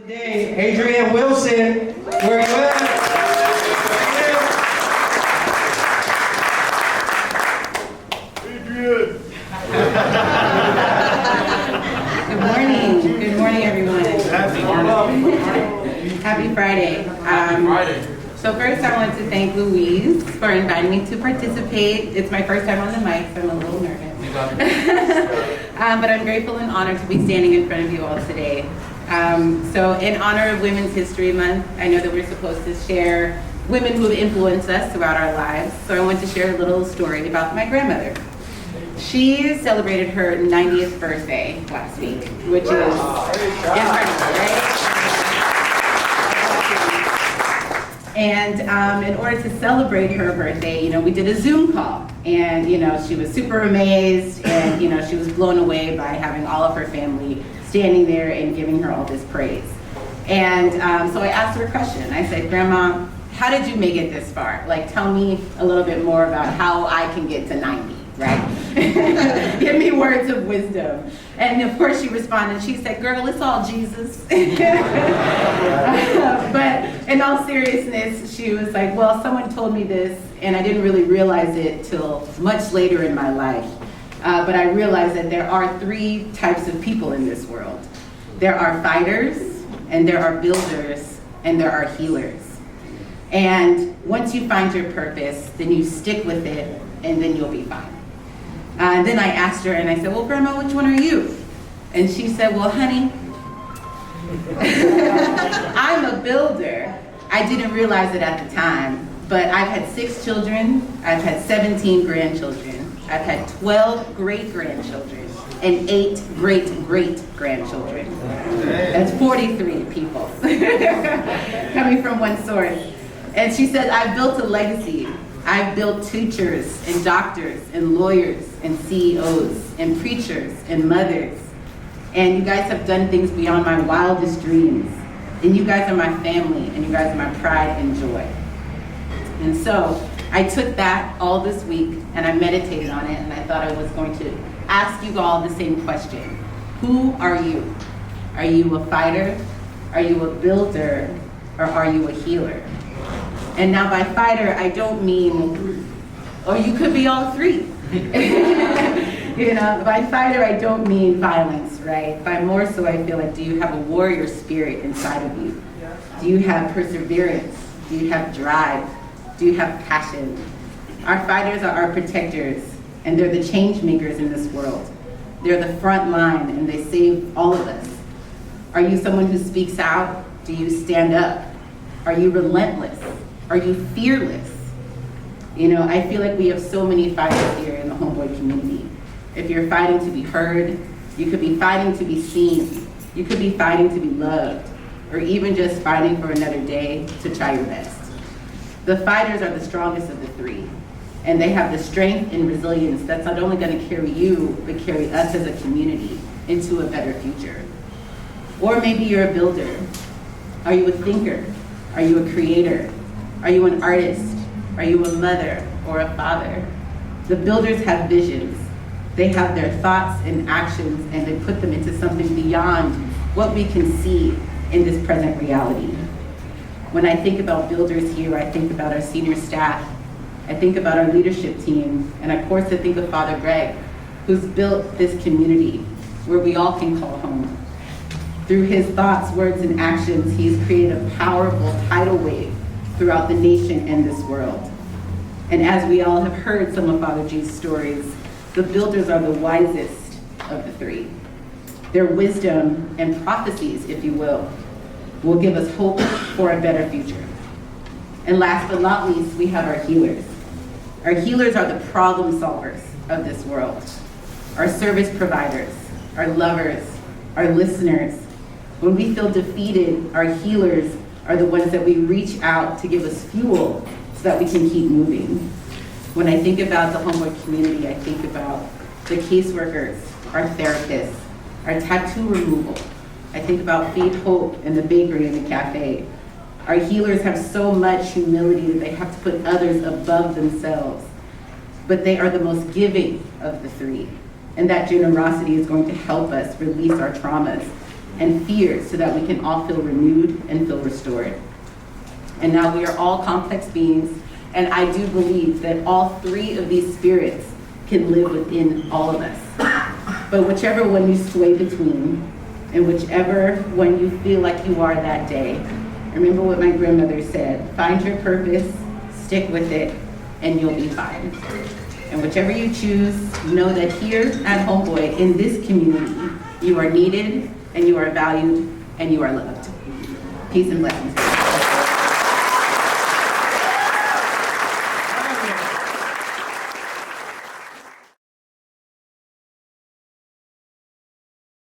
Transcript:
Today, Adrian Wilson, where you at? Adrian. Good morning. Good morning, everyone. Happy Friday. So first, I want to thank Louise for inviting me to participate. It's my first time on the mic, so I'm a little nervous. But I'm grateful and honored to be standing in front of you all today. So in honor of Women's History Month, I know that we're supposed to share women who have influenced us throughout our lives. So I want to share a little story about my grandmother. She celebrated her 90th birthday last week, which is incredible, right? And in order to celebrate her birthday, we did a Zoom call. And, she was super amazed and, she was blown away by having all of her family standing there and giving her all this praise. And so I asked her a question. I said, Grandma, how did you make it this far? Like, tell me a little bit more about how I can get to 90, right? Give me words of wisdom. And of course she responded, she said, girl, it's all Jesus. But in all seriousness, she was like, well, someone told me this and I didn't really realize it till much later in my life. But I realized that there are three types of people in this world. There are fighters, and there are builders, and there are healers. And once you find your purpose, then you stick with it, and then you'll be fine. And then I asked her, and I said, well, Grandma, which one are you? And she said, well, honey, I'm a builder. I didn't realize it at the time, but I've had 6 children. I've had 17 grandchildren. I've had 12 great-grandchildren and 8 great-great-grandchildren. That's 43 people coming from one source. And she said, I've built a legacy. I've built teachers and doctors and lawyers and CEOs and preachers and mothers. And you guys have done things beyond my wildest dreams. And you guys are my family, and you guys are my pride and joy. And so I took that all this week and I meditated on it, and I thought I was going to ask you all the same question. Who are you? Are you a fighter? Are you a builder? Or are you a healer? And now by fighter, I don't mean, or you could be all three. By fighter, I don't mean violence, right? By more so, I feel like, do you have a warrior spirit inside of you? Do you have perseverance? Do you have drive? Do you have passion? Our fighters are our protectors, and they're the change makers in this world. They're the front line, and they save all of us. Are you someone who speaks out? Do you stand up? Are you relentless? Are you fearless? I feel like we have so many fighters here in the Homeboy community. If you're fighting to be heard, you could be fighting to be seen. You could be fighting to be loved, or even just fighting for another day to try your best. The fighters are the strongest of the three, and they have the strength and resilience that's not only going to carry you, but carry us as a community into a better future. Or maybe you're a builder. Are you a thinker? Are you a creator? Are you an artist? Are you a mother or a father? The builders have visions. They have their thoughts and actions, and they put them into something beyond what we can see in this present reality. When I think about builders here, I think about our senior staff. I think about our leadership team, and of course I think of Father Greg, who's built this community where we all can call home. Through his thoughts, words, and actions, he's created a powerful tidal wave throughout the nation and this world. And as we all have heard some of Father G's stories, the builders are the wisest of the three. Their wisdom and prophecies, if you will give us hope for a better future. And last but not least, we have our healers. Our healers are the problem solvers of this world. Our service providers, our lovers, our listeners. When we feel defeated, our healers are the ones that we reach out to give us fuel so that we can keep moving. When I think about the Homeboy community, I think about the caseworkers, our therapists, our tattoo removal. I think about Feed Hope and the bakery and the cafe. Our healers have so much humility that they have to put others above themselves. But they are the most giving of the three. And that generosity is going to help us release our traumas and fear so that we can all feel renewed and feel restored. And now we are all complex beings, and I do believe that all three of these spirits can live within all of us. But whichever one you sway between, and whichever one you feel like you are that day, remember what my grandmother said, find your purpose, stick with it, and you'll be fine. And whichever you choose, know that here at Homeboy, in this community, you are needed, and you are valued, and you are loved. Peace and blessings.